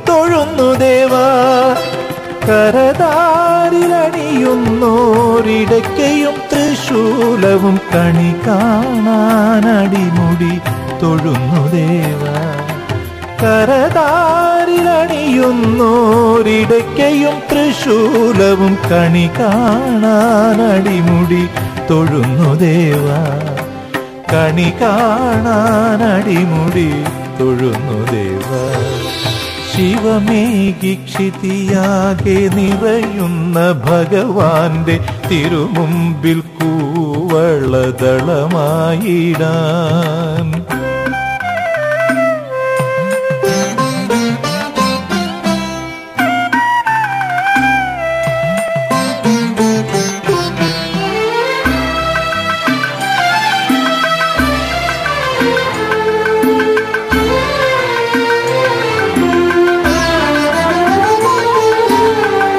തൊഴുന്നു ദേവാ. കരതാരിലണിയുന്നോരിടയ്ക്കയും തൃശൂലവും കണി കാണാനടിമുടി തൊഴുന്നു ദേവാ. കരതാരിലണിയുന്നോരിടയ്ക്കയും തൃശൂലവും കണി കാണാനടിമുടി തൊഴുന്നു ദേവാ. കണി കാണാനടിമുടി തൊഴുന്നു ദേവാ. ശിവമേകിക്ഷിതിയാകെ നിറയുന്ന ഭഗവാന്റെ തിരുമുമ്പിൽ കൂവളദളമായിടാൻ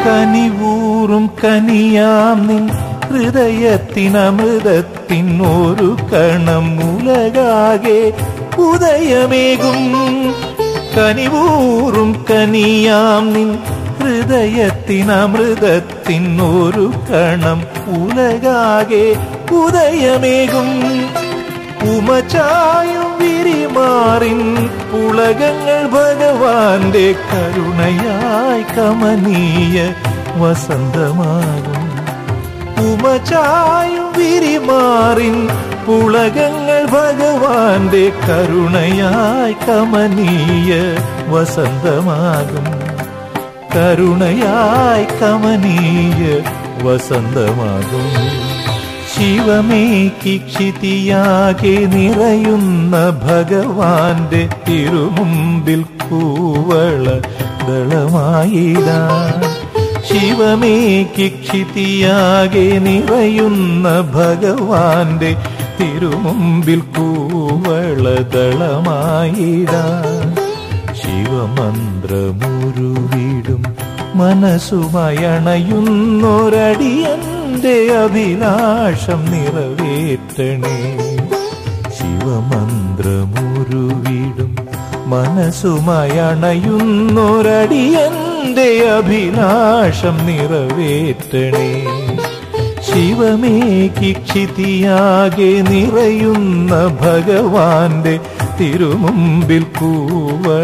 കനിവൂറും കനിയാം നിൻ ഹൃദയത്തിനമൃതത്തിൻ ഒരു കണം ഉലകാകെ ഉദയമേകും. കനിവൂറും കനിയാം നിൻ ഹൃദയത്തിനമൃതത്തിൻ ഒരു കണം ഉലകാകെ ഉദയമേകും. ഉമചായും വിരിമാറിൻ പുളകങ്ങൾ ഭഗവാന്റെ കരുണയായി കമനീയ വസന്തമാകും. ഉമചായും വിരിമാറിൻ പുളകങ്ങൾ ഭഗവാന്റെ കരുണയായി കമനീയ വസന്തമാകും. കരുണയായി കമനീയ വസന്തമാകും. ശിവമേകിക്ഷിതിയാകെ നിറയുന്ന ഭഗവാന്റെ തിരുമുമ്പിൽ കൂവളദളമായിടാൻ. ശിവമേകിക്ഷിതിയാകെ നിറയുന്ന ഭഗവാന്റെ തിരുമുമ്പിൽ കൂവളദളമായിടാൻ. ശിവമന്ത്രമുരുവിടും മനസ്സുമയണയുന്നൊരടിയന്റെ അഭിലാഷം നിറവേറ്റണേ. ശിവമന്ത്രമുരുവിടും മനസ്സുമയണയുന്നൊരടിയന്റെ അഭിലാഷം നിറവേറ്റണേ. ശിവമേകിക്ഷിതിയാകെ നിറയുന്ന ഭഗവാന്റെ തിരുമുമ്പിൽ കൂവളദളമായിടാൻ.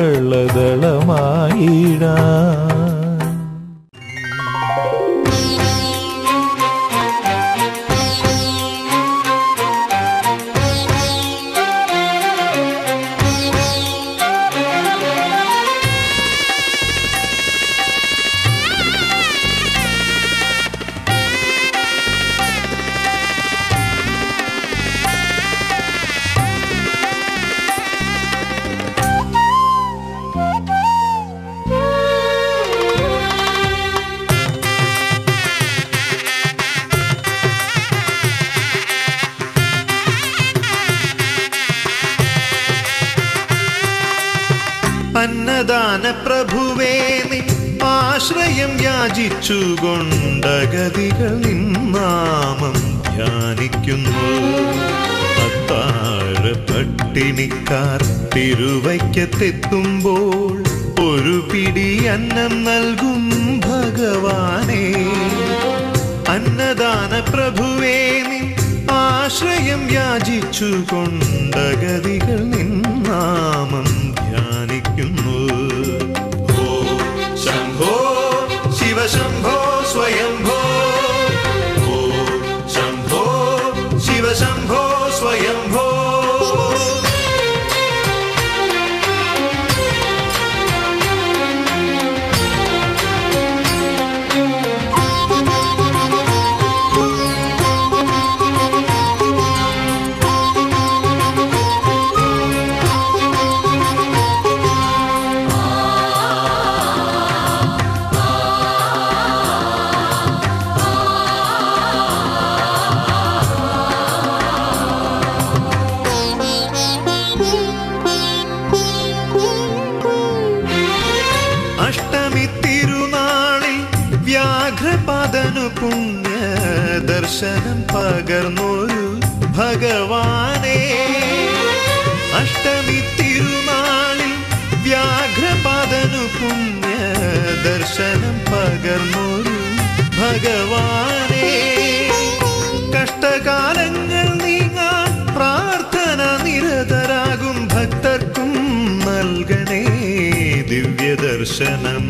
അന്നദാന പ്രഭുവേ നിൻ ആശ്രയം യാചിച്ചുകൊണ്ടഗതികൾ നിന്നാമം ധ്യാനിക്കുന്നു. അത്താഴ പട്ടിണിക്കാർ തിരുവയ്ക്കത്തെത്തുമ്പോൾ ഒരു പിടി അന്നം നൽകും ഭഗവാനേ. അന്നദാന പ്രഭുവേ നിൻ ആശ്രയം യാചിച്ചുകൊണ്ടഗതികൾ നിന്നാമം ധ്യാനിക്കുന്നു. ഓ ശംഭോ ശിവശംഭോ സ്വയംഭോ. ഓ ശംഭോ ശിവശംഭോ സ്വയംഭോ. വ്യാഘ്രപാദനു പുണ്യ ദർശനം പകർന്നൊരു ഭഗവാനേ. അഷ്ടമി തിരുനാളിൽ വ്യാഘ്രപാദ പുണ്യ ദർശനം പകർന്നൊരു ഭഗവാനേ, കഷ്ടകാലങ്ങൾ നീങ്ങാൻ പ്രാർത്ഥന നിരതരാകും ഭക്തർക്കും നൽകണേ ദിവ്യദർശനം.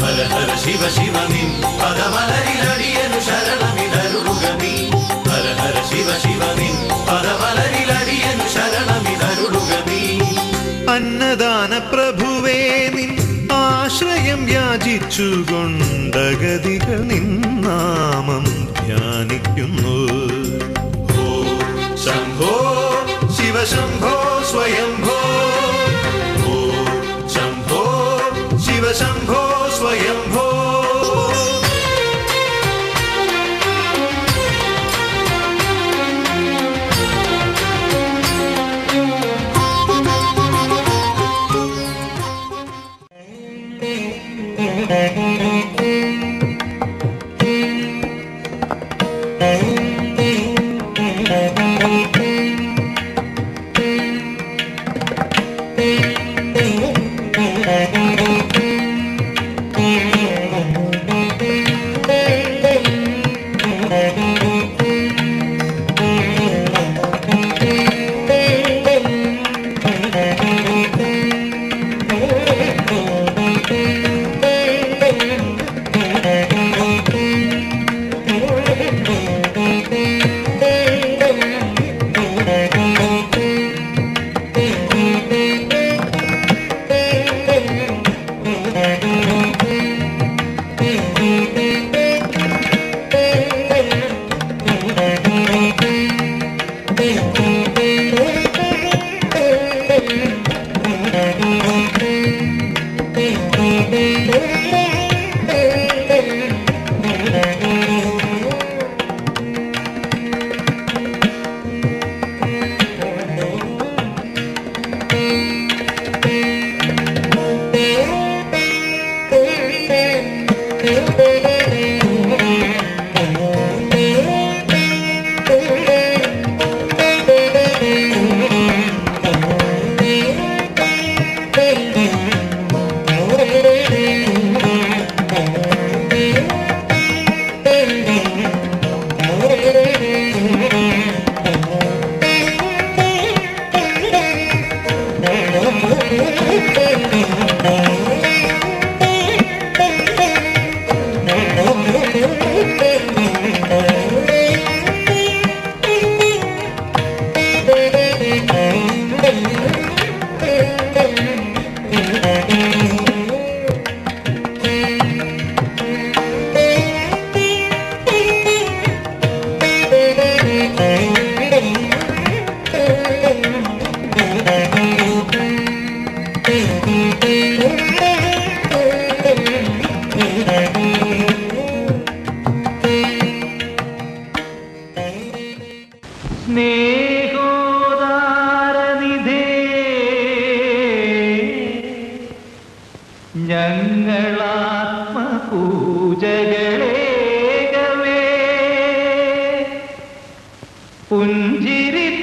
ഹര ഹര ശിവ ശിവ നിൻ പദമലരിലടിയനു ശരണമിതരുളുകമീ. ഹര ഹര ശിവ ശിവ നിൻ പദമലരിലടിയനു ശരണമിതരുളുകമീ. അന്നദാന പ്രഭുവേ നിൻ ആശ്രയം യാചിച്ചുകൊണ്ടഗതികൾ നിന്നാമം ധ്യാനിക്കുന്നു. ഓ ശംഭോ ശിവശംഭോ സ്വയംഭോ, ഓ ശംഭോ ശിവശംഭോ സ്വയംഭോ.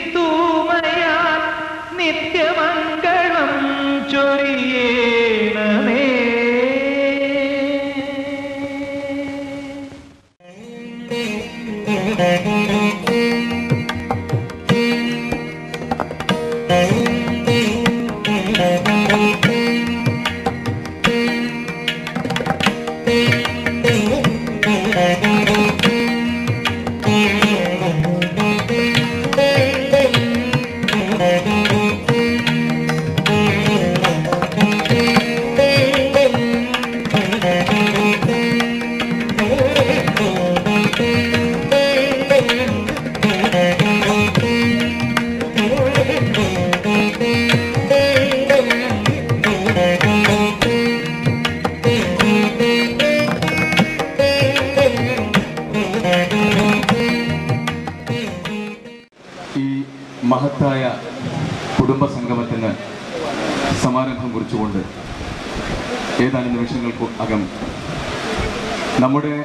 പുഞ്ചിരിത്തൂമയാൽ നിത്യമംഗളം ചൊരിയേണമേ. മഹത്തായ കുടുംബ സംഗമത്തിന് സമാരംഭം കുറിച്ചുകൊണ്ട് ഏതാനും നിമിഷങ്ങൾക്ക് അകം നമ്മുടെ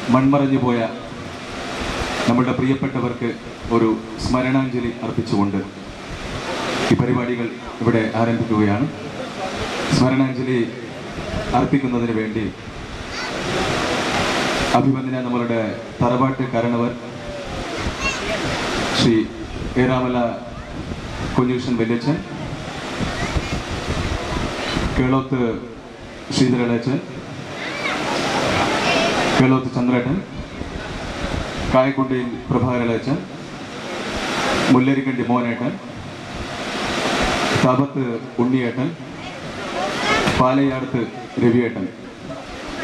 മൺമറഞ്ഞു പോയ നമ്മുടെ പ്രിയപ്പെട്ടവർക്ക് ഒരു സ്മരണാഞ്ജലി അർപ്പിച്ചുകൊണ്ട് ഈ പരിപാടികൾ ഇവിടെ ആരംഭിക്കുകയാണ്. സ്മരണാഞ്ജലി അർപ്പിക്കുന്നതിന് വേണ്ടി അഭിമന്യന നമ്മളുടെ തറവാട്ട് കാരണവർ ശ്രീ ഏറാമല കുഞ്ഞുകൃഷ്ണൻ വല്യച്ഛൻ, കേളോത്ത് ശ്രീധരേടച്ചൻ, കേളോത്ത് ചന്ദ്രേട്ടൻ, കായക്കുണ്ടിയിൽ പ്രഭാകരേടച്ചൻ, മുല്ലരിക്കണ്ടി മോനേട്ടൻ, താപത്ത് ഉണ്ണിയേട്ടൻ, പാലയാടത്ത് രവിയേട്ടൻ,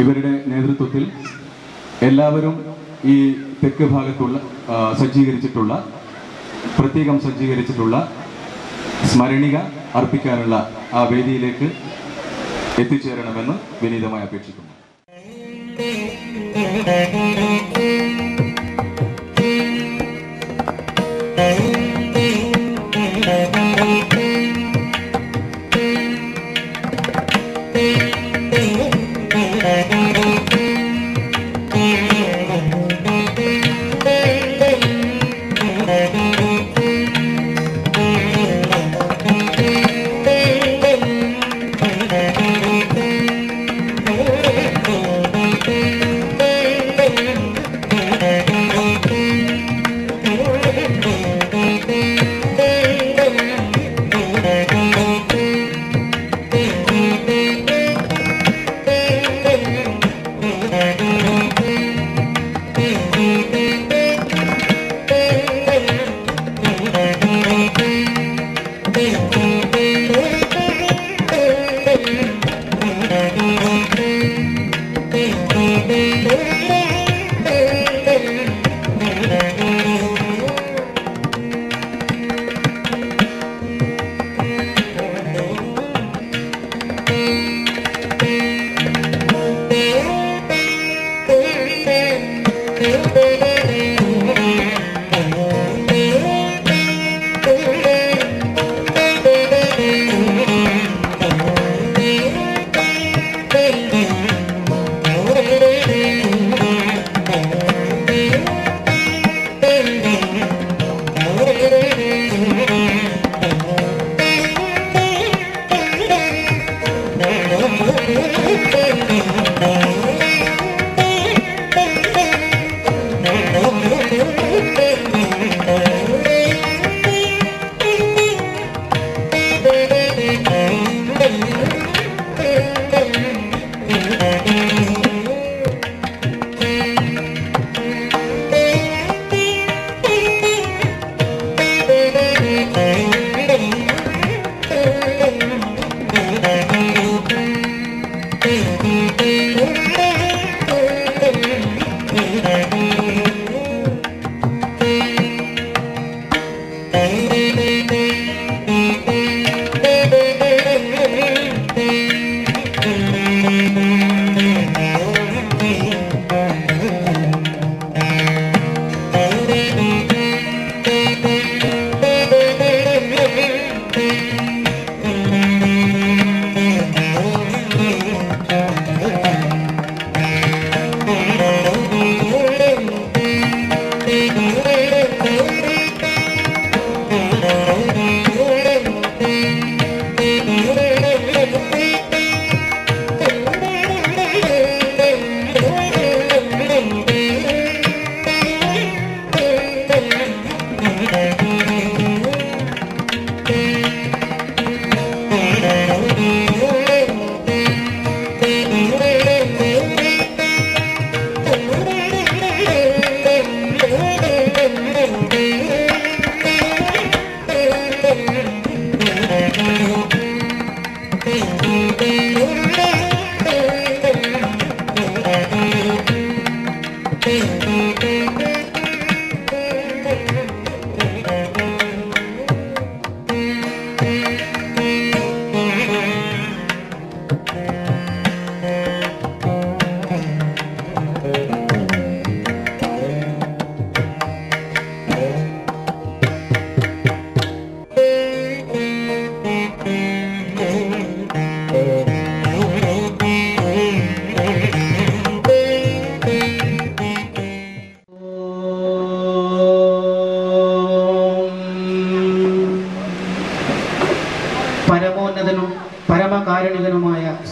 ഇവരുടെ നേതൃത്വത്തിൽ എല്ലാവരും ഈ തെക്ക് ഭാഗത്തുള്ള പ്രത്യേകം സജ്ജീകരിച്ചിട്ടുള്ള സ്മരണിക അർപ്പിക്കാനുള്ള ആ വേദിയിലേക്ക് എത്തിച്ചേരണമെന്ന് വിനീതമായി അപേക്ഷിക്കുന്നു.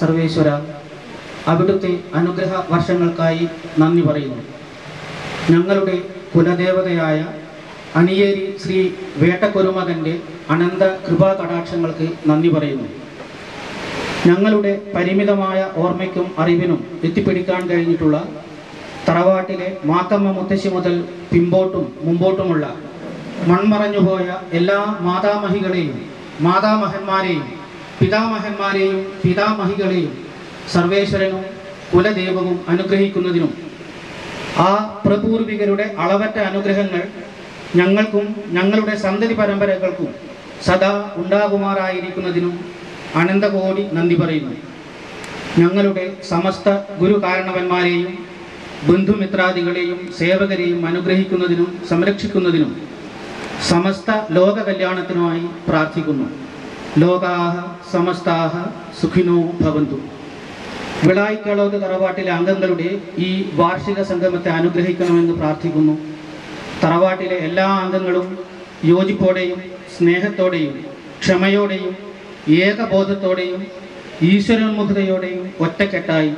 സർവേശ്വര, അവിടുത്തെ അനുഗ്രഹ വർഷങ്ങൾക്കായി നന്ദി പറയുന്നു. ഞങ്ങളുടെ കുലദേവതയായ അണിയേരി ശ്രീ വേട്ടക്കൊരുമകൻ്റെ അനന്ത കൃപാ കടാക്ഷങ്ങൾക്ക് നന്ദി പറയുന്നു. ഞങ്ങളുടെ പരിമിതമായ ഓർമ്മയ്ക്കും അറിവിനും എത്തിപ്പിടിക്കാൻ കഴിഞ്ഞിട്ടുള്ള തറവാട്ടിലെ മാത്തമ്മ മുത്തശ്ശി മുതൽ പിമ്പോട്ടും മുമ്പോട്ടുമുള്ള മൺമറഞ്ഞുപോയ എല്ലാ മാതാമഹികളെയും മാതാമഹന്മാരെയും പിതാമഹികളെയും സർവേശ്വരനും കുലദൈവവും അനുഗ്രഹിക്കുന്നതിനും ആ പ്രപൂർവികരുടെ അളവറ്റ അനുഗ്രഹങ്ങൾ ഞങ്ങൾക്കും ഞങ്ങളുടെ സന്തതി പരമ്പരകൾക്കും സദാ ഉണ്ടാകുമാറായിരിക്കുന്നതിനും അനന്തകോടി നന്ദി പറയുന്നു. ഞങ്ങളുടെ സമസ്ത ഗുരു കാരണവന്മാരെയും ബന്ധുമിത്രാദികളെയും സേവകരെയും അനുഗ്രഹിക്കുന്നതിനും സംരക്ഷിക്കുന്നതിനും സമസ്ത ലോക കല്യാണത്തിനുമായി പ്രാർത്ഥിക്കുന്നു. ലോകാഹ സമസ്താഹ സുഖിനോ ഭവന്തു. വിളായിക്കളോത് തറവാട്ടിലെ അംഗങ്ങളുടെ ഈ വാർഷിക സംഗമത്തെ അനുഗ്രഹിക്കണമെന്ന് പ്രാർത്ഥിക്കുന്നു. തറവാട്ടിലെ എല്ലാ അംഗങ്ങളും യോജിപ്പോടെയും സ്നേഹത്തോടെയും ക്ഷമയോടെയും ഏകബോധത്തോടെയും ഈശ്വരോന്മുഖതയോടെയും ഒറ്റക്കെട്ടായി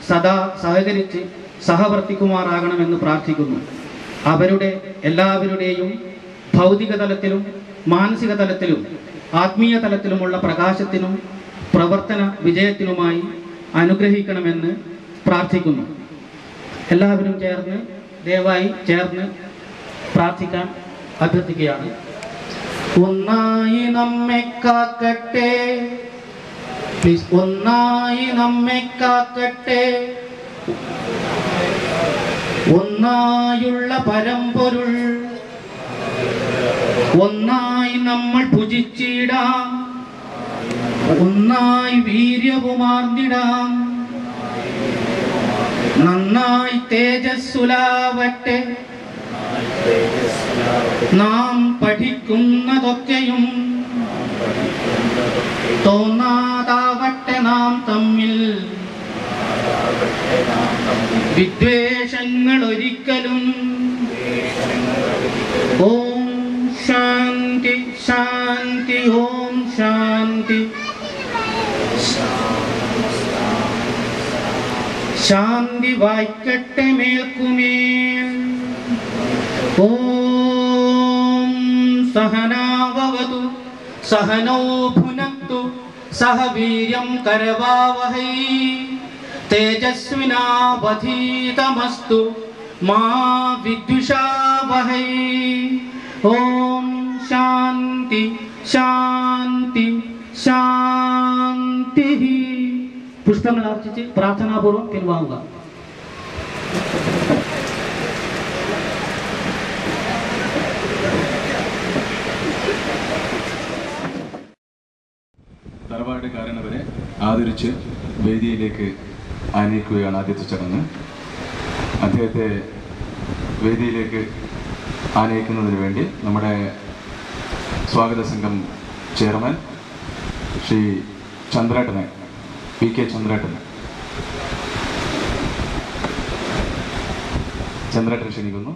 സദാ സഹകരിച്ച് സഹവർത്തിക്കുമാറാകണമെന്ന് പ്രാർത്ഥിക്കുന്നു. അവരുടെ എല്ലാവരുടെയും ഭൗതിക തലത്തിലും മാനസിക തലത്തിലും ആത്മീയ തലത്തിലുമുള്ള പ്രകാശത്തിനും പ്രവർത്തന വിജയത്തിനുമായി അനുഗ്രഹിക്കണമെന്ന് പ്രാർത്ഥിക്കുന്നു. എല്ലാവരും ദയവായി ചേർന്ന് പ്രാർത്ഥിക്കാൻ അഭ്യർത്ഥിക്കുകയാണ്. ഒന്നായി നമ്മെ കാക്കട്ടെ, പ്ലീസ്, ഒന്നായി നമ്മെ കാക്കട്ടെ, ഒന്നായുള്ള പരമ്പൊരുൾ ഒന്നായി നമ്മൾ ഭുജിച്ചിടാം, ഒന്നായി വീര്യവുമാർന്നിടാം, നന്നായി തേജസ്സുലാവട്ടെ, നാം പഠിക്കുന്നതൊക്കെയും തോന്നാതാവട്ടെ, നാം തമ്മിൽ വിദ്വേഷങ്ങൾ ഒരിക്കലും. ഓം ശാന്തി ശാന്തി ഓം ശാന്തി. ശാന്തി വായിക്കട്ടെ മേൽക്കുമേൽ. ഓം സഹനാവവതു സഹനോ ഭുനക്തു സഹ വീര്യം കരവാവഹൈ തേജസ്വിനാവധീതമസ്തു മാ വിദ്വിഷാവഹൈ. ഓം ശാന്തി ശാന്തി ശാന്തി. പുഷ്പങ്ങൾ അർപ്പിച്ച് പ്രാർത്ഥനാപൂർവ്വം പിൻവാങ്ങുക. തറവാട് കാരണവരെ ആദരിച്ച് വേദിയിലേക്ക് ആനയിക്കുകയാണ് ആദ്യത്തെ ചടങ്ങ്. അദ്ദേഹത്തെ വേദിയിലേക്ക് ആനയിക്കുന്നതിന് വേണ്ടി നമ്മുടെ സ്വാഗത സംഘം ചെയർമാൻ ശ്രീ ചന്ദ്രേട്ടനെ, PK ചന്ദ്രേട്ടനെ ക്ഷണിക്കുന്നു.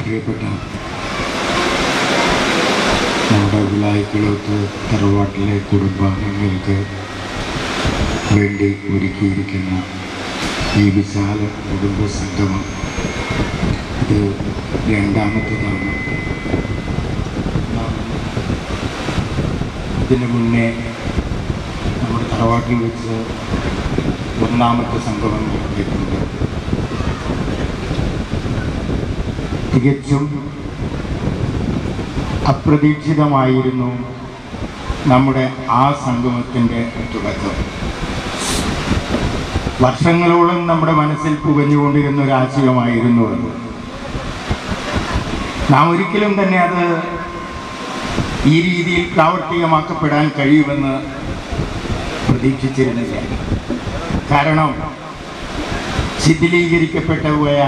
പ്രിയപ്പെട്ട നമ്മുടെ വിളായിക്കളോത്ത് തറവാട്ടിലെ കുടുംബാംഗങ്ങൾക്ക് വേണ്ടി ഒരുക്കിയിരിക്കുന്ന ഈ വിശാല കുടുംബ സംഗമം ഇത് രണ്ടാമത്തേതാണ്. ഇതിനു മുന്നേ നമ്മുടെ തറവാട്ടിൽ വെച്ച് ഒന്നാമത്തെ സംഗമം നടത്തിയിട്ടുണ്ട്. തികച്ചും അപ്രതീക്ഷിതമായിരുന്നു നമ്മുടെ ആ സംഗമത്തിൻ്റെ തുടക്കം. വർഷങ്ങളോളം നമ്മുടെ മനസ്സിൽ പുകഞ്ഞുകൊണ്ടിരുന്ന ഒരാശയമായിരുന്നു അത്. നാം ഒരിക്കലും തന്നെ അത് ഈ രീതിയിൽ പ്രാവർത്തികമാക്കപ്പെടാൻ കഴിയുമെന്ന് പ്രതീക്ഷിച്ചിരുന്നില്ല. കാരണം ശിഥിലീകരിക്കപ്പെട്ട പോയ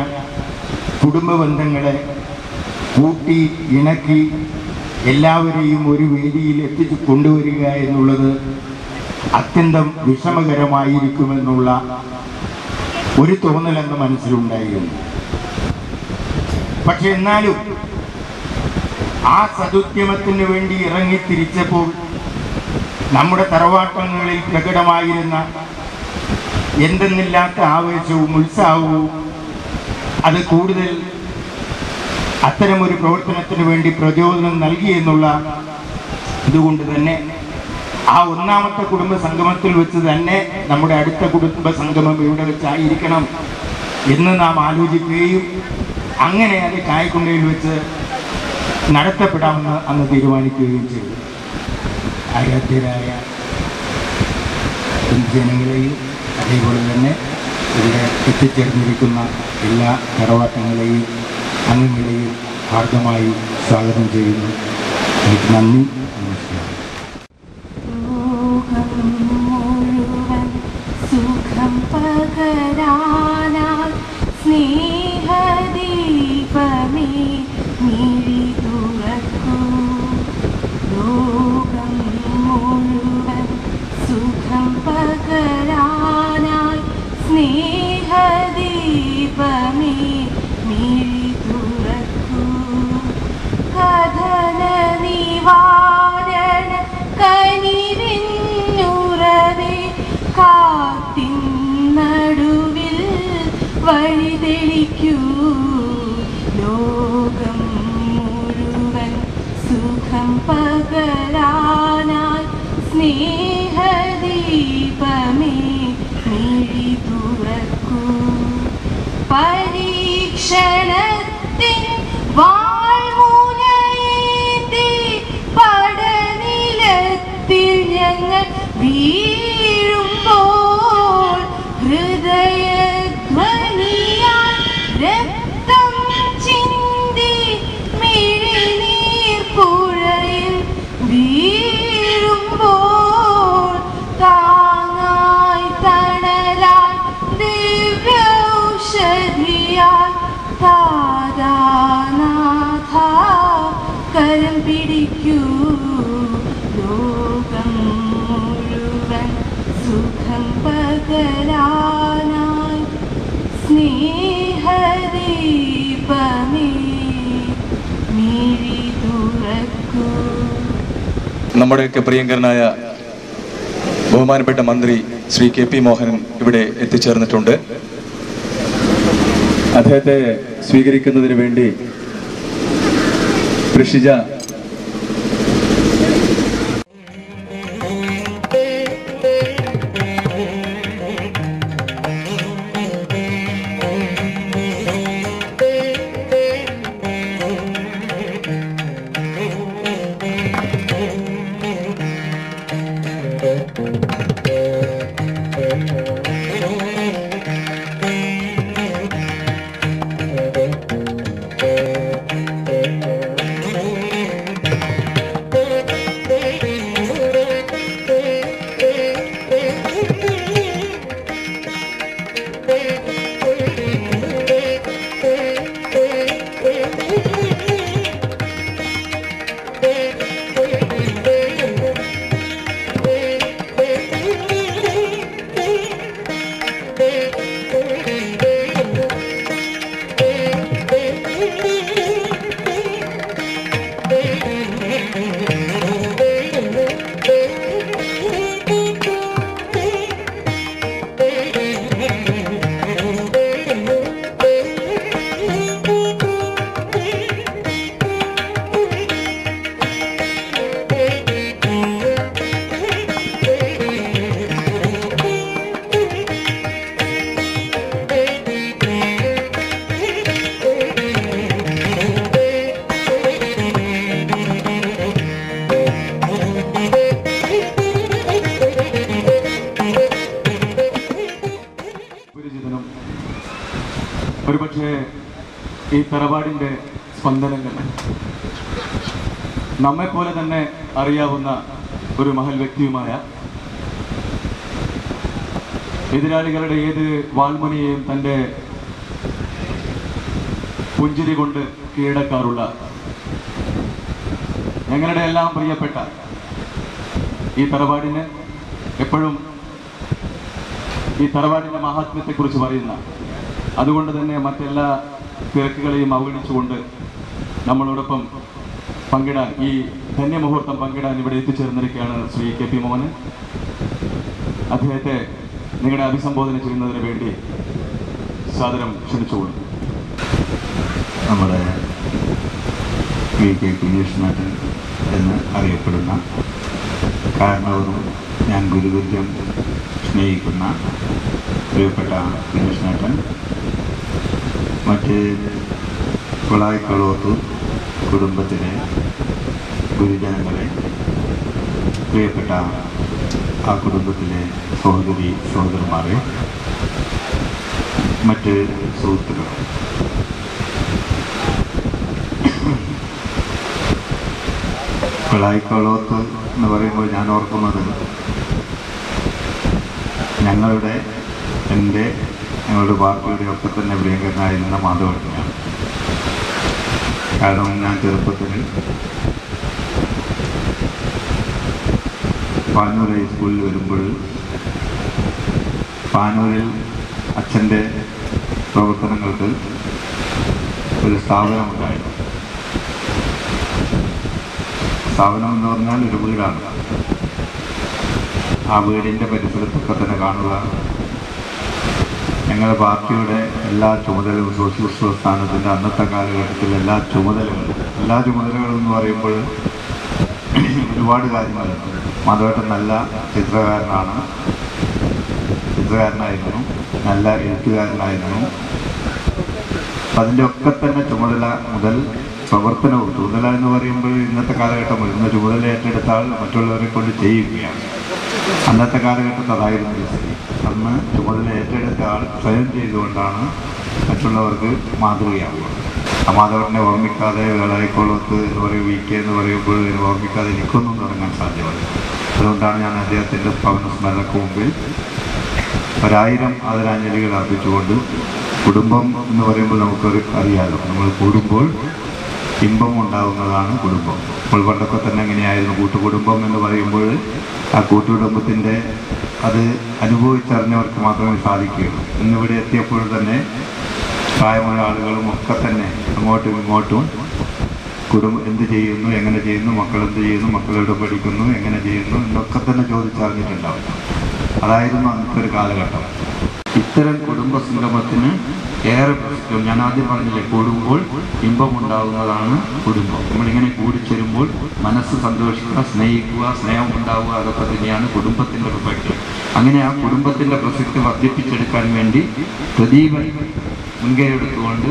കുടുംബ ബന്ധങ്ങളെ കൂട്ടി ഇണക്കി എല്ലാവരെയും ഒരു വേദിയിൽ എത്തിച്ചു കൊണ്ടുവരിക എന്നുള്ളത് അത്യന്തം വിഷമകരമായിരിക്കുമെന്നുള്ള ഒരു തോന്നലെന്ന് മനസ്സിലുണ്ടായിരുന്നു. പക്ഷെ എന്നാലും ആ സദുദ്യമത്തിന് വേണ്ടി ഇറങ്ങി തിരിച്ചപ്പോൾ നമ്മുടെ തറവാട്ടങ്ങളിൽ പ്രകടമായിരുന്ന എന്തെന്നില്ലാത്ത ആവേശവും ഉത്സാഹവും അത് കൂടുതൽ അത്തരമൊരു പ്രവർത്തനത്തിന് വേണ്ടി പ്രചോദനം നൽകി എന്നുള്ള ഇതുകൊണ്ട് തന്നെ ആ ഒന്നാമത്തെ കുടുംബ സംഗമത്തിൽ വെച്ച് തന്നെ നമ്മുടെ അടുത്ത കുടുംബ സംഗമം ഇവിടെ വെച്ചായിരിക്കണം എന്ന് നാം ആലോചിക്കുകയും അങ്ങനെ അത് കായക്കൊണ്ടയിൽ വെച്ച് നടത്തപ്പെടാമെന്ന് അന്ന് തീരുമാനിക്കുകയും ചെയ്തു. ആരാധ്യരായ ജനങ്ങളെയും അതേപോലെ തന്നെ ഇവിടെ എത്തിച്ചേർന്നിരിക്കുന്ന എല്ലാ തറവാട്ടങ്ങളെയും അംഗങ്ങളെയും ഹാർദമായി സ്വാഗതം ചെയ്യുന്നു. എനിക്ക് നന്ദി, നമസ്കാരം. സുഖം പകരാനായി സ്നേഹദീപമേ മിഴി തുറക്കൂ. ലോകം മുഴുവൻ സുഖം പകരാനായി സ്നേഹദീപമേ മിഴി തുറക്കൂ. കഥന നിവാരണ കനിവിന്നുറവേ കാട്ടിൻ നടുവിൽ വഴിതെളിക്കൂ. ലോകം മുഴുവൻ സുഖം പകരാനായി സ്നേഹദീപമേ മിഴി തുറക്കൂ. പരീക്ഷണത്തിൻ വാൾമുനയേന്തി പടനിലത്തിൽ ഞങ്ങൾ വീഴുമ്പോൾ ഹൃദയധ്വനിയാൽ രക്തം ചിന്തി മിഴിനീർ പുഴയിൽ വീഴുമ്പോൾ താങ്ങായി തണലാൽ ദിവ്യൗഷധിയാൽ താരാനാഥ കരം പിടിക്കൂ. ലോകം മുഴുവൻ സുഖം പകരാനായി സ്നേഹദീപമേ മിഴി തുറക്കൂ. നമ്മുടെയൊക്കെ പ്രിയങ്കരനായ ബഹുമാനപ്പെട്ട മന്ത്രി ശ്രീ KP മോഹനൻ ഇവിടെ എത്തിച്ചേർന്നിട്ടുണ്ട്. അദ്ദേഹത്തെ സ്വീകരിക്കുന്നതിന് വേണ്ടി പ്രഷിജ ഈ തറവാടിൻ്റെ സ്പന്ദനങ്ങൾ നമ്മെപ്പോലെ തന്നെ അറിയാവുന്ന ഒരു മഹൽ വ്യക്തിയുമായ എതിരാളികളുടെ ഏത് വാൾമുനയെയും തൻ്റെ പുഞ്ചിരി കൊണ്ട് കീഴടക്കാറുള്ള ഞങ്ങളുടെ എല്ലാം പ്രിയപ്പെട്ട ഈ തറവാടിന് എപ്പോഴും ഈ തറവാടിൻ്റെ മഹാത്മ്യത്തെക്കുറിച്ച് പറയുന്ന, അതുകൊണ്ട് തന്നെ മറ്റെല്ലാ തിരക്കുകളെയും അവഗണിച്ചുകൊണ്ട് നമ്മളോടൊപ്പം പങ്കിടാൻ, ഈ ധന്യമുഹൂർത്തം പങ്കിടാൻ ഇവിടെ എത്തിച്ചേർന്നിരിക്കുകയാണ് ശ്രീ KP മോഹനൻ. അദ്ദേഹത്തെ നിങ്ങളുടെ അഭിസംബോധന ചെയ്യുന്നതിന് വേണ്ടി സാദരം ക്ഷണിച്ചുകൊള്ളു. നമ്മുടെ VK കുഞ്ഞേഷ്ണൻ എന്ന് അറിയപ്പെടുന്ന കാരണവരും ഞാൻ ഗുരുതുല്യം സ്നേഹിക്കുന്ന പ്രിയപ്പെട്ട കുഞ്ഞേഷ്ണൻ, മറ്റ് കൊളായിക്കളോത്ത് കുടുംബത്തിലെ ഗുരുജനങ്ങളെ, പ്രിയപ്പെട്ട ആ കുടുംബത്തിലെ സഹോദരി സഹോദരന്മാരെ, മറ്റ് സുഹൃത്തുക്കൾ, കൊളായിക്കളോത്ത് എന്ന് പറയുമ്പോൾ ഞാൻ ഓർക്കുന്നത് ഞങ്ങളുടെ പാർട്ടിയുടെ ഒക്കെ തന്നെ പ്രിയങ്കരനായിരുന്ന മാധവനാണ്. കാരണം ഞാൻ ചെറുപ്പത്തിൽ പാനൂർ ഹൈസ്കൂളിൽ വരുമ്പോൾ പാനൂരിൽ അച്ഛൻ്റെ പ്രവർത്തനങ്ങൾക്ക് ഒരു സ്ഥാപനമുണ്ടായിരുന്നു. സ്ഥാപനം എന്ന് പറഞ്ഞാൽ ഒരു വീടാണ്. ആ വീടിൻ്റെ പരിസരത്തൊക്കെ തന്നെ കാണുക ഞങ്ങളുടെ പാർട്ടിയുടെ എല്ലാ ചുമതലകളും, സോഷ്യലിസ്റ്റ് പ്രസ്ഥാനത്തിൻ്റെ അന്നത്തെ കാലഘട്ടത്തിൽ എല്ലാ ചുമതലകളും എന്ന് പറയുമ്പോൾ ഒരുപാട് കാര്യങ്ങളുണ്ട്. മാധവേട്ടൻ നല്ല ചിത്രകാരനായിരുന്നു, നല്ല എഴുത്തുകാരനായിരുന്നു. അതിൻ്റെ ഒക്കെ തന്നെ ചുമതല മുതൽ പ്രവർത്തനവും, ചുമതല എന്ന് പറയുമ്പോൾ ഇന്നത്തെ കാലഘട്ടം ഇന്ന് ചുമതല ഏറ്റെടുത്ത ആൾ മറ്റുള്ളവരെ കൊണ്ട് ചെയ്യിക്കുകയാണ്. അന്നത്തെ കാലഘട്ടത്തിൽ അതായിരുന്നു സ്ഥിതി. അന്ന് ചുമതല ഏറ്റെടുത്ത ആൾ സ്വയം ചെയ്തുകൊണ്ടാണ് മറ്റുള്ളവർക്ക് മാതൃകയാവുക. ആ മാധവനെ ഓർമ്മിക്കാതെ വേളായിക്കോളത്ത് എന്ന് പറയും, VK എന്ന് പറയുമ്പോൾ ഓർമ്മിക്കാതെ എനിക്കൊന്നും തുടങ്ങാൻ സാധ്യമല്ല. അതുകൊണ്ടാണ് ഞാൻ അദ്ദേഹത്തിൻ്റെ ഭവന സ്മരണക്ക് മുമ്പിൽ 1000 ആദരാഞ്ജലികൾ അർപ്പിച്ചുകൊണ്ട്, കുടുംബം എന്ന് പറയുമ്പോൾ നമുക്കൊരു അറിയാലോ, നമ്മൾ കൂടുമ്പോൾ ഇമ്പം ഉണ്ടാകുന്നതാണ് കുടുംബം. ഇപ്പോൾ പണ്ടൊക്കെ തന്നെ എങ്ങനെയായിരുന്നു കൂട്ടുകുടുംബം എന്ന് പറയുമ്പോൾ ആ കൂട്ടുകുടുംബത്തിൻ്റെ അത് അനുഭവിച്ചറിഞ്ഞവർക്ക് മാത്രമേ സാധിക്കുകയുള്ളൂ. ഇന്നിവിടെ എത്തിയപ്പോൾ തന്നെ പ്രായമുള്ള ആളുകളും ഒക്കെ തന്നെ അങ്ങോട്ടും ഇങ്ങോട്ടും എന്ത് ചെയ്യുന്നു, എങ്ങനെ ചെയ്യുന്നു, മക്കളെന്ത് ചെയ്യുന്നു, മക്കളെവിടെ പഠിക്കുന്നു, എങ്ങനെ ചെയ്യുന്നു എന്നൊക്കെ തന്നെ ചോദിച്ചറിഞ്ഞിട്ടുണ്ടാവും. അതായിരുന്നു അന്നത്തെ ഒരു കാലഘട്ടം. ഇത്തരം കുടുംബ സംഗമത്തിന് ഏറെ പ്രശ്നം. ഞാൻ ആദ്യം പറഞ്ഞില്ലേ, കൂടുമ്പോൾ ഇമ്പമുണ്ടാകുന്നതാണ് കുടുംബം. നമ്മളിങ്ങനെ കൂടിച്ചേരുമ്പോൾ മനസ്സ് സന്തോഷിക്കുക, സ്നേഹിക്കുക, സ്നേഹം ഉണ്ടാവുക, അതൊക്കെ തന്നെയാണ് കുടുംബത്തിൻ്റെ പ്രസക്തി. അങ്ങനെ ആ കുടുംബത്തിൻ്റെ പ്രസക്തി വർദ്ധിപ്പിച്ചെടുക്കാൻ വേണ്ടി പ്രദീപൻ മുൻകൈയെടുത്തുകൊണ്ട്,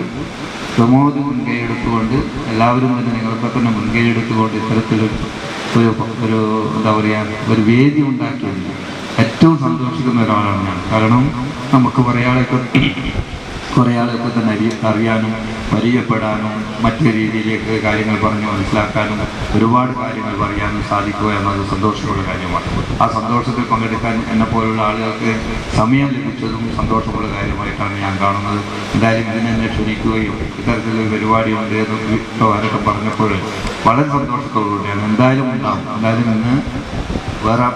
പ്രമോദ് മുൻകൈയെടുത്തുകൊണ്ട്, എല്ലാവരും തന്നെ നിങ്ങളൊക്കെ തന്നെ മുൻകൈയെടുത്തുകൊണ്ട് ഇത്തരത്തിലൊരു എന്താ പറയുക, ഒരു വേദി ഉണ്ടാക്കിയതിൽ ഏറ്റവും സന്തോഷിക്കുന്ന ഒരാളാണ് ഞാൻ. കാരണം നമുക്ക് കുറേ ആളൊക്കെ തന്നെ അറിയാനും പരിചയപ്പെടാനും മറ്റു രീതിയിലേക്ക് കാര്യങ്ങൾ പറഞ്ഞ് മനസ്സിലാക്കാനും ഒരുപാട് കാര്യങ്ങൾ പറയാനും സാധിക്കുക എന്നത് സന്തോഷമുള്ള കാര്യമാണ്. ആ സന്തോഷത്തിൽ പങ്കെടുക്കാൻ എന്നെപ്പോലുള്ള ആളുകൾക്ക് സമയം ലഭിച്ചതും സന്തോഷമുള്ള കാര്യമായിട്ടാണ് ഞാൻ കാണുന്നത്. എന്തായാലും ഇതിനെന്നെ ക്ഷണിക്കുകയും ഇത്തരത്തിലൊരു പരിപാടിയുണ്ട് എന്ന് ആരൊക്കെ പറഞ്ഞപ്പോൾ വളരെ സന്തോഷത്തോടുകൂടിയാണ്. എന്തായാലും ഉണ്ടാവും. എന്തായാലും ഇന്ന് വേറെ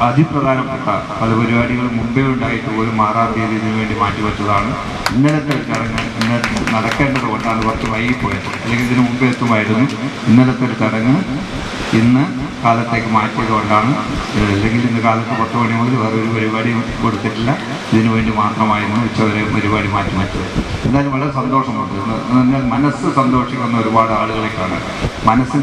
അതിപ്രധാനപ്പെട്ട പല പരിപാടികളും മുമ്പേ ഉണ്ടായിട്ട് പോലും 6-ാം തീയതിന് വേണ്ടി മാറ്റിവെച്ചതാണ്. ഇന്നലത്തെ ചടങ്ങ് നടക്കേണ്ടത് കൊണ്ടാണ് കുറച്ച് വൈകിപ്പോയത്. അല്ലെങ്കിൽ ഇതിന് മുമ്പേ എത്തുമായിരുന്നു. ഇന്നലത്തെ ഒരു ചടങ്ങ് ഇന്ന് കാലത്തേക്ക് മാറ്റിയത് കൊണ്ടാണ്. അല്ലെങ്കിൽ ഇന്ന് കാലത്ത് 10 മണി മുതൽ വേറൊരു പരിപാടി കൊടുത്തിട്ടില്ല. ഇതിനു വേണ്ടി മാത്രമായിരുന്നു ഉച്ചവരെ പരിപാടി മാറ്റിവെച്ചത്. എന്തായാലും വളരെ സന്തോഷമുണ്ട്. എന്നാൽ മനസ്സ് സന്തോഷിക്കുന്ന ഒരുപാട് ആളുകളെ കാണാൻ,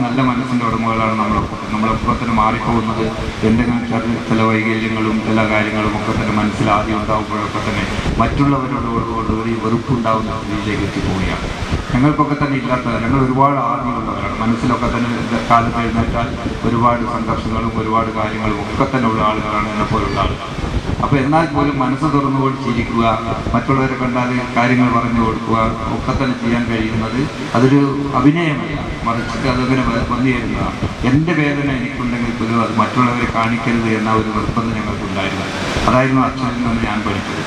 നല്ല മനസ്സിൻ്റെ ഉടമകളാണ് നമ്മളൊക്കെ തന്നെ മാറിപ്പോകുന്നത്. എന്തെങ്കിലും ചില വൈകല്യങ്ങളും ചില കാര്യങ്ങളും ഒക്കെ തന്നെ മനസ്സിൽ ആദ്യം ഉണ്ടാകുമ്പോഴൊക്കെ തന്നെ മറ്റുള്ളവരോടുകൂടി വെറുപ്പുണ്ടാകുന്ന രീതിയിലേക്ക് എത്തിപ്പോവുകയാണ്. ഞങ്ങൾക്കൊക്കെ തന്നെ ഇല്ലാത്ത, ഞങ്ങൾ ഒരുപാട് ആദ്യമുള്ളവരാണ്. മനസ്സിലൊക്കെ തന്നെ കാലത്ത് എഴുന്നേറ്റാൽ ഒരുപാട് സംഘർഷങ്ങളും ഒരുപാട് കാര്യങ്ങളും ഒക്കെ തന്നെ ഉള്ള ആളുകളാണ് എന്നെപ്പോലുള്ള ആളുകൾ. അപ്പോൾ എന്നാൽ പോലും മനസ്സ് തുറന്നുകൊണ്ട് ചിരിക്കുക, മറ്റുള്ളവരെ കണ്ടാൽ കാര്യങ്ങൾ പറഞ്ഞു കൊടുക്കുക ഒക്കെ തന്നെ ചെയ്യാൻ കഴിയുന്നത് അതൊരു അഭിനയമല്ല, മറിച്ചിട്ട് അതങ്ങനെ വന്നു തരുന്നതാണ്. എൻ്റെ വേദന എനിക്കുണ്ടെങ്കിൽ പോലും അത് മറ്റുള്ളവരെ കാണിക്കരുത് എന്ന ഒരു നിർബന്ധം ഞങ്ങൾക്കുണ്ടായിരുന്നു. അതായിരുന്നു അച്ഛനിൽ നിന്ന് ഞാൻ പഠിച്ചത്.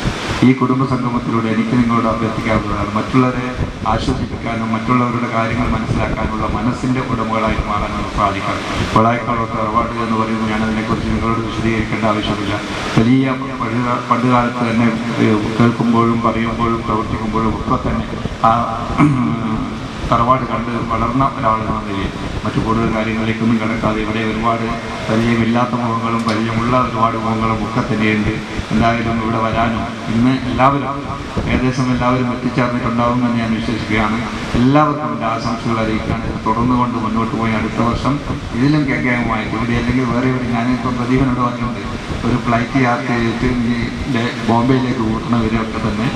ഈ കുടുംബ സംഗമത്തിലൂടെ എനിക്ക് നിങ്ങളോട് അഭ്യർത്ഥിക്കാവുന്നതാണ്, മറ്റുള്ളവരെ ആശ്വസിപ്പിക്കാനും മറ്റുള്ളവരുടെ കാര്യങ്ങൾ മനസ്സിലാക്കാനുള്ള മനസ്സിൻ്റെ ഉടമകളായി മാറാൻ നമുക്ക് സാധിക്കണം. കൊളായിക്കാളോ തറവാട് എന്ന് പറയുമ്പോൾ ഞാനതിനെക്കുറിച്ച് നിങ്ങളോട് വിശദീകരിക്കേണ്ട ആവശ്യമില്ല. വലിയ പണ്ടുകാലത്ത് തന്നെ കേൾക്കുമ്പോഴും പറയുമ്പോഴും പ്രവർത്തിക്കുമ്പോഴും ഒക്കെ തന്നെ ആ തറവാട് കണ്ട് വളർന്ന ഒരാളെന്ന നിലയിൽ മറ്റു കൂടുതൽ കാര്യങ്ങളിലേക്കൊന്നും കിടക്കാതെ ഇവിടെ ഒരുപാട് പരിചയമില്ലാത്ത മുഖങ്ങളും പരിചയമുള്ള ഒരുപാട് മുഖങ്ങളും ഒക്കെ തന്നെയുണ്ട്. എന്തായാലും ഇവിടെ വരാനും ഇന്ന് എല്ലാവരും ഏകദേശം എല്ലാവരും എത്തിച്ചേർന്നിട്ടുണ്ടാവുമെന്ന് ഞാൻ വിശ്വസിക്കുകയാണ്. എല്ലാവർക്കും എൻ്റെ ആശംസകൾ അറിയിക്കുകയാണ്. തുടർന്നുകൊണ്ട് മുന്നോട്ട് പോയി അടുത്ത വർഷം ഇതിലും കേന്ദ്രമായിട്ട് ഇവിടെ അല്ലെങ്കിൽ വേറെ ഇവിടെ ഞാനിപ്പം പ്രദീപനോട് പറഞ്ഞിട്ടുണ്ട്, ഒരു ഫ്ലൈറ്റ് യാത്ര ചെയ്തിട്ട് ബോംബെയിലേക്ക് കൂട്ടണവരൊക്കെ തന്നെ